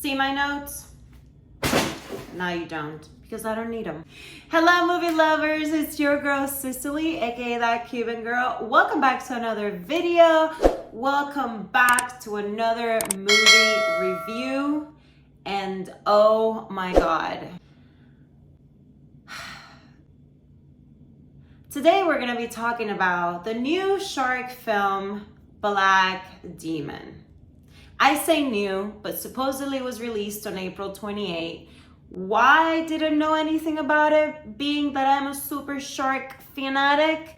See my notes? No, you don't, because I don't need them. Hello, movie lovers. It's your girl, Cicely, aka That Cuban Girl. Welcome back to another video. Welcome back to another movie review. And oh my God. Today we're going to be talking about the new shark film, Black Demon. I say new, but supposedly it was released on April 28. Why I didn't know anything about it, being that I'm a super shark fanatic?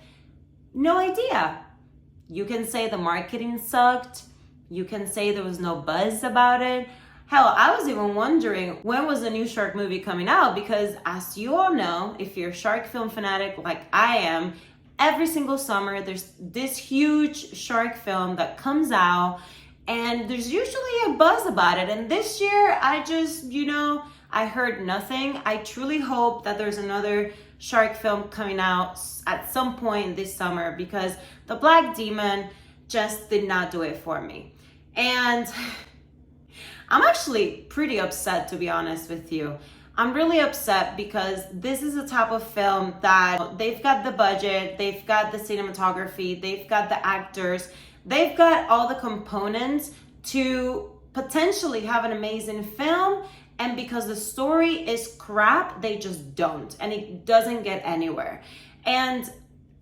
No idea. You can say the marketing sucked. You can say there was no buzz about it. Hell, I was even wondering when was the new shark movie coming out, because as you all know, if you're a shark film fanatic like I am, every single summer there's this huge shark film that comes out and there's usually a buzz about it. And this year I just, I heard nothing. I truly hope that there's another shark film coming out at some point this summer, because the Black Demon just did not do it for me. And I'm actually pretty upset, to be honest with you. I'm really upset because this is the type of film that they've got the budget, they've got the cinematography, they've got the actors, they've got all the components to potentially have an amazing film. And because the story is crap, they just don't. And it doesn't get anywhere. And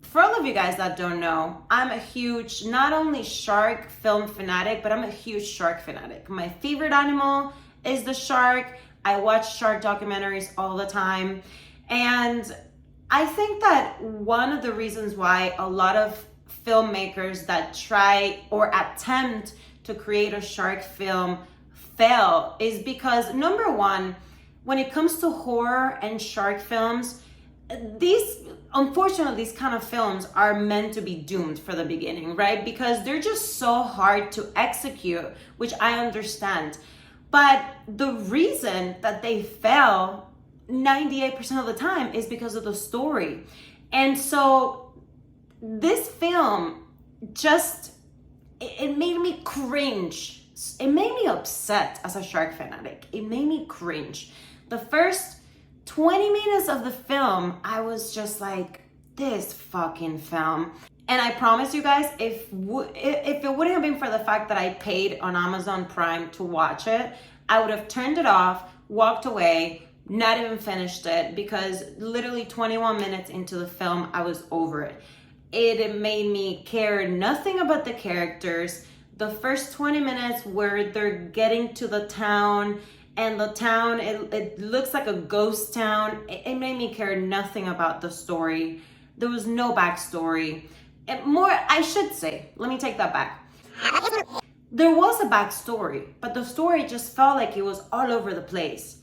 for all of you guys that don't know, I'm a huge, not only shark film fanatic, but I'm a huge shark fanatic. My favorite animal is the shark. I watch shark documentaries all the time. And I think that one of the reasons why a lot of filmmakers that try or attempt to create a shark film fail is because, number one, when it comes to horror and shark films, unfortunately, these kind of films are meant to be doomed for the beginning, right? Because they're just so hard to execute, which I understand. But the reason that they fail 98% of the time is because of the story. And so this film just, it made me cringe. It made me upset as a shark fanatic. It made me cringe. The first 20 minutes of the film, I was just like, this fucking film. And I promise you guys, if it wouldn't have been for the fact that I paid on Amazon Prime to watch it, I would have turned it off, walked away, not even finished it, because literally 21 minutes into the film, I was over it. It made me care nothing about the characters. The first 20 minutes where they're getting to the town, and the town, it looks like a ghost town. It made me care nothing about the story. There was no backstory. I should say, let me take that back. There was a backstory, but the story just felt like it was all over the place.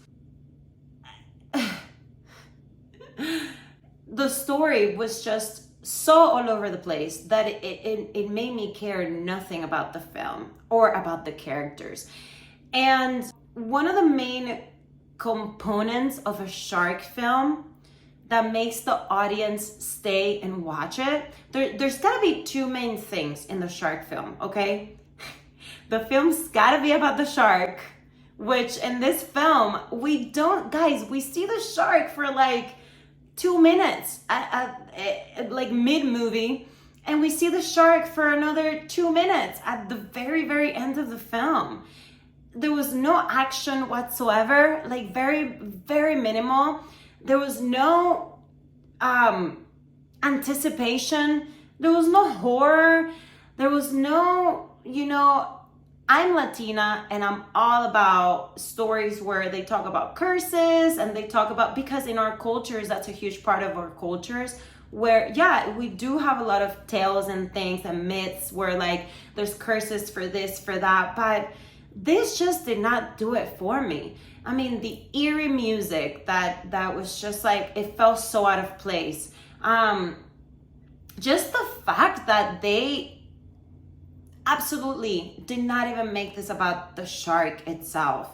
The story was just so all over the place that it made me care nothing about the film or about the characters. And one of the main components of a shark film that makes the audience stay and watch it, there's gotta be two main things in the shark film, okay? The film's gotta be about the shark, which in this film, we see the shark for like 2 minutes like mid-movie, and we see the shark for another 2 minutes at the very, very end of the film. There was no action whatsoever, like very, very minimal. There was no anticipation. There was no horror. There was no, I'm Latina and I'm all about stories where they talk about curses and they talk about, because in our cultures, that's a huge part of our cultures, where, yeah, we do have a lot of tales and things and myths where like there's curses for this, for that, but this just did not do it for me. I mean, the eerie music that was just like, it felt so out of place. Just the fact that they absolutely did not even make this about the shark itself.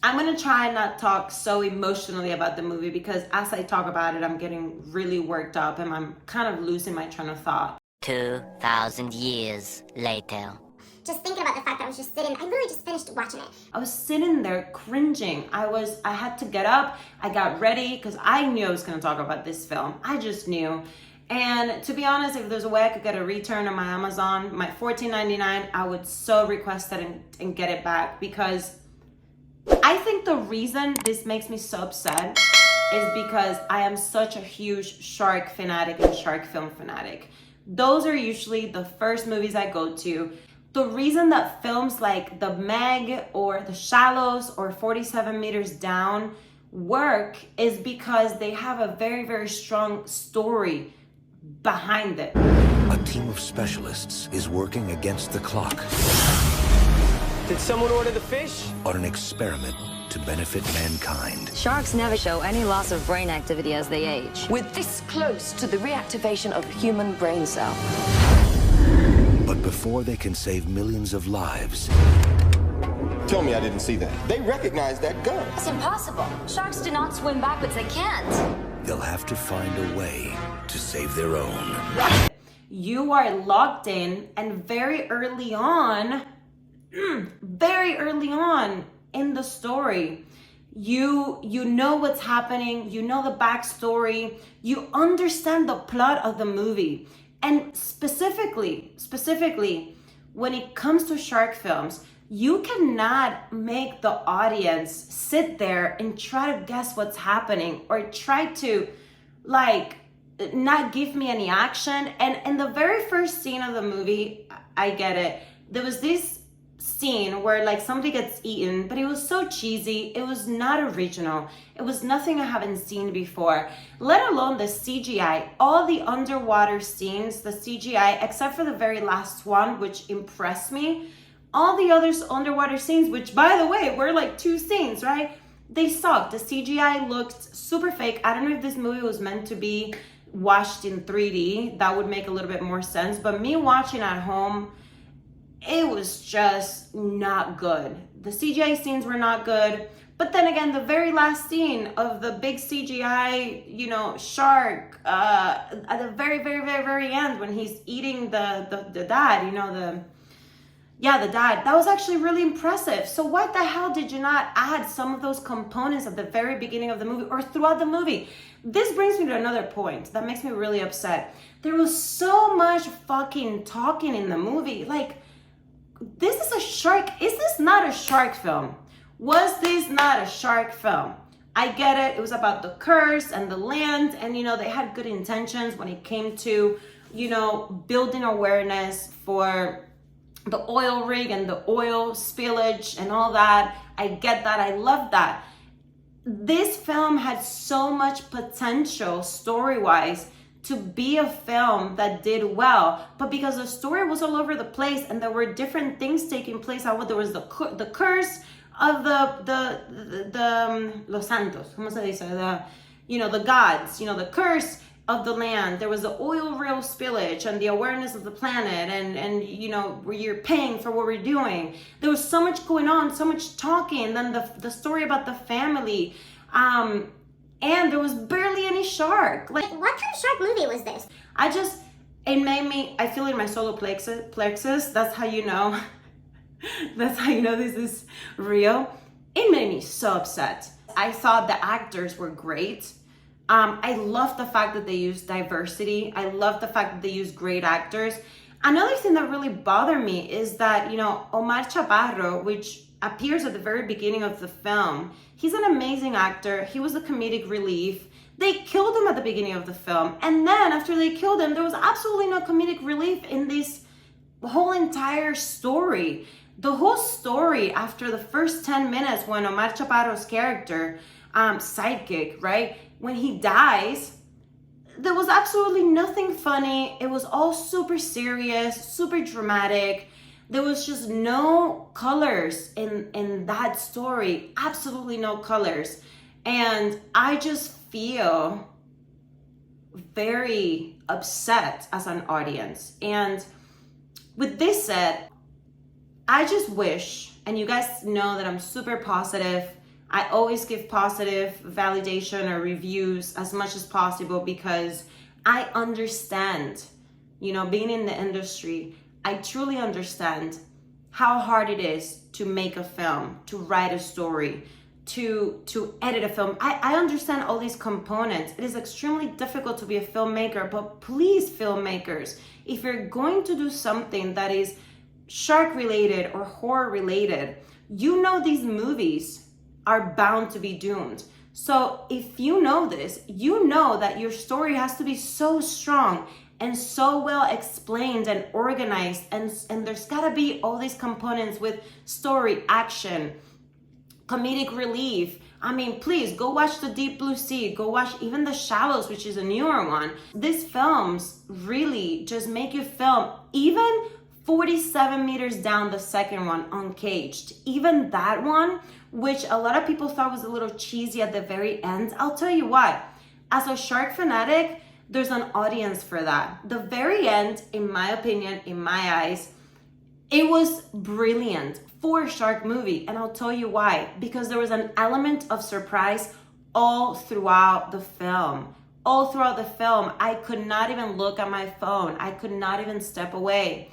I'm gonna try and not talk so emotionally about the movie, because as I talk about it, I'm getting really worked up and I'm kind of losing my train of thought. 2,000 years later. just thinking about the fact that I was just sitting, I literally just finished watching it. I was sitting there cringing. I had to get up. I got ready because I knew I was going to talk about this film. I just knew. And to be honest, if there's a way I could get a return on my Amazon, my $14.99, I would so request it and get it back, because I think the reason this makes me so upset is because I am such a huge shark fanatic and shark film fanatic. Those are usually the first movies I go to. The reason that films like The Meg or The Shallows or 47 Meters Down work is because they have a very, very strong story behind it. A team of specialists is working against the clock Did someone order the fish? on an experiment to benefit mankind. Sharks never show any loss of brain activity as they age. We're this close to the reactivation of human brain cell. But before they can save millions of lives, Tell me I didn't see that. They recognize that gun. It's impossible. Sharks do not swim backwards. They can't. they'll have to find a way to save their own. You are locked in, and very early on in the story, you know what's happening, you know the backstory, you understand the plot of the movie. And specifically, when it comes to shark films, you cannot make the audience sit there and try to guess what's happening, or try to not give me any action. And in the very first scene of the movie, I get it. There was this scene where somebody gets eaten, but it was so cheesy. It was not original. It was nothing I haven't seen before, let alone the CGI. All the underwater scenes, the CGI, except for the very last one, which impressed me. All the other underwater scenes, which by the way, were 2 scenes, right? They sucked. The CGI looked super fake. I don't know if this movie was meant to be watched in 3D. That would make a little bit more sense. But me watching at home, it was just not good. The CGI scenes were not good. But then again, the very last scene of the big CGI, shark, at the very, very, very, very end, when he's eating the dad, the dad, that was actually really impressive. So why the hell did you not add some of those components at the very beginning of the movie or throughout the movie? This brings me to another point that makes me really upset. There was so much fucking talking in the movie. This is a shark. Is this not a shark film? Was this not a shark film? I get it. It was about the curse and the land, and they had good intentions when it came to, building awareness for the oil rig and the oil spillage and all that. I get that. I love that. This film had so much potential story-wise to be a film that did well, but because the story was all over the place and there were different things taking place, there was the curse of the Los Santos, ¿cómo se dice? The gods, the curse of the land. There was the oil rig spillage and the awareness of the planet, and where you're paying for what we're doing. There was so much going on, so much talking. Then the story about the family, and there was barely any shark. What kind of shark movie was this? It made me, I feel in my solar plexus. That's how you know. That's how you know this is real. It made me so upset. I thought the actors were great. I love the fact that they used diversity. I love the fact that they used great actors. Another thing that really bothered me is that, Omar Chaparro, which appears at the very beginning of the film, he's an amazing actor. He was a comedic relief. They killed him at the beginning of the film. And then after they killed him, there was absolutely no comedic relief in this whole entire story. The whole story after the first 10 minutes when Omar Chaparro's character, sidekick, right? When he dies, there was absolutely nothing funny. It was all super serious, super dramatic. There was just no colors in that story. Absolutely no colors. And I just feel very upset as an audience. And with this said, I just wish, and you guys know that I'm super positive. I always give positive validation or reviews as much as possible because I understand, being in the industry, I truly understand how hard it is to make a film, to write a story, to edit a film. I understand all these components. It is extremely difficult to be a filmmaker, but please, filmmakers, if you're going to do something that is shark related or horror related, you know these movies are bound to be doomed. So if you know this, you know that your story has to be so strong and so well explained and organized, and there's gotta be all these components with story, action, comedic relief. I mean, please go watch The Deep Blue Sea, go watch even The Shallows, which is a newer one. These films really just make you film. Even 47 meters down, the second one, Uncaged, even that one, which a lot of people thought was a little cheesy at the very end, I'll tell you what, as a shark fanatic, there's an audience for that. The very end, in my opinion, in my eyes, it was brilliant for a shark movie, and I'll tell you why. Because there was an element of surprise all throughout the film. All throughout the film, I could not even look at my phone. I could not even step away.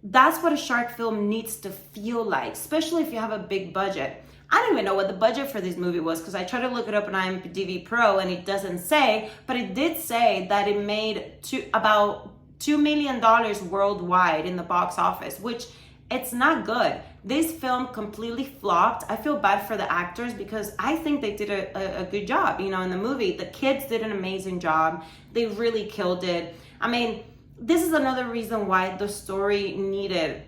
That's what a shark film needs to feel like, especially if you have a big budget. I don't even know what the budget for this movie was, because I tried to look it up on IMDb Pro and it doesn't say, but it did say that it made about $2 million worldwide in the box office, which it's not good. This film completely flopped. I feel bad for the actors because I think they did a good job, in the movie. The kids did an amazing job. They really killed it. I mean, this is another reason why the story needed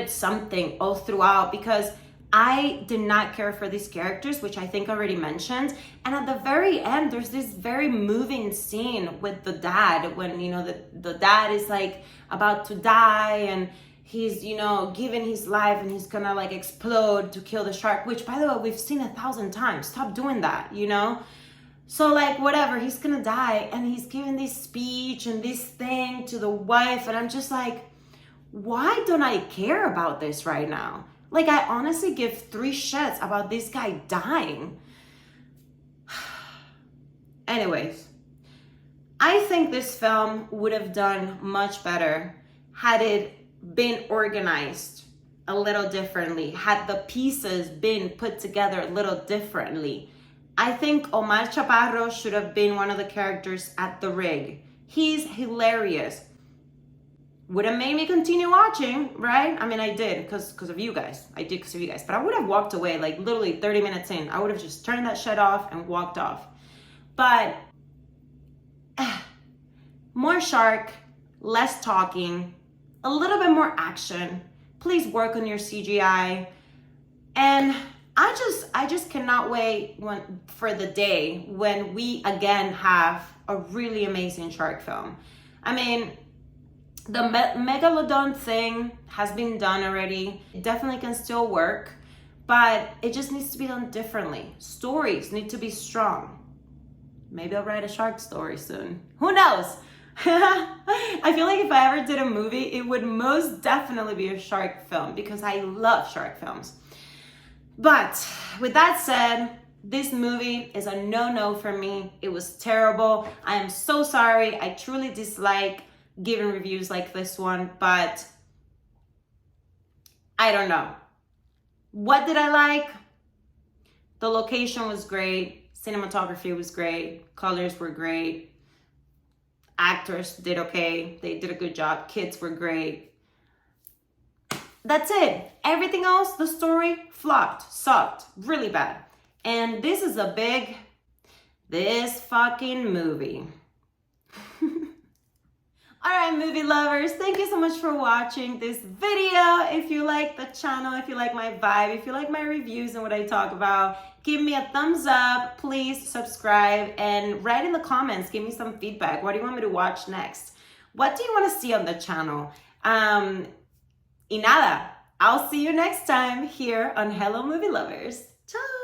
something all throughout, because I did not care for these characters, which I think I already mentioned. And at the very end, there's this very moving scene with the dad when, the dad is like about to die and he's, giving his life and he's gonna like explode to kill the shark, which by the way, we've seen 1,000 times. Stop doing that, So like, whatever, he's gonna die and he's giving this speech and this thing to the wife. And I'm just like, why don't I care about this right now? Like, I honestly give 3 shits about this guy dying. Anyways, I think this film would have done much better had it been organized a little differently, had the pieces been put together a little differently. I think Omar Chaparro should have been one of the characters at the rig. He's hilarious. Would have made me continue watching, right? I mean, I did because of you guys. But I would have walked away like literally 30 minutes in. I would have just turned that shit off and walked off. But more shark, less talking, a little bit more action. Please work on your CGI. And I just cannot wait for the day when we again have a really amazing shark film. I mean, the Megalodon thing has been done already. It definitely can still work, but it just needs to be done differently. Stories need to be strong. Maybe I'll write a shark story soon. Who knows? I feel like if I ever did a movie, it would most definitely be a shark film because I love shark films. But with that said, this movie is a no-no for me. It was terrible. I am so sorry. I truly dislike giving reviews like this one, but I don't know. What did I like? The location was great. Cinematography was great. Colors were great. Actors did okay. They did a good job. Kids were great. That's it. Everything else, the story flopped, sucked, really bad. And this is this fucking movie. All right, movie lovers, thank you so much for watching this video. If you like the channel, if you like my vibe, if you like my reviews and what I talk about, give me a thumbs up, please subscribe, and write in the comments, give me some feedback. What do you want me to watch next? What do you want to see on the channel? Y nada, I'll see you next time here on Hello Movie Lovers. Ciao!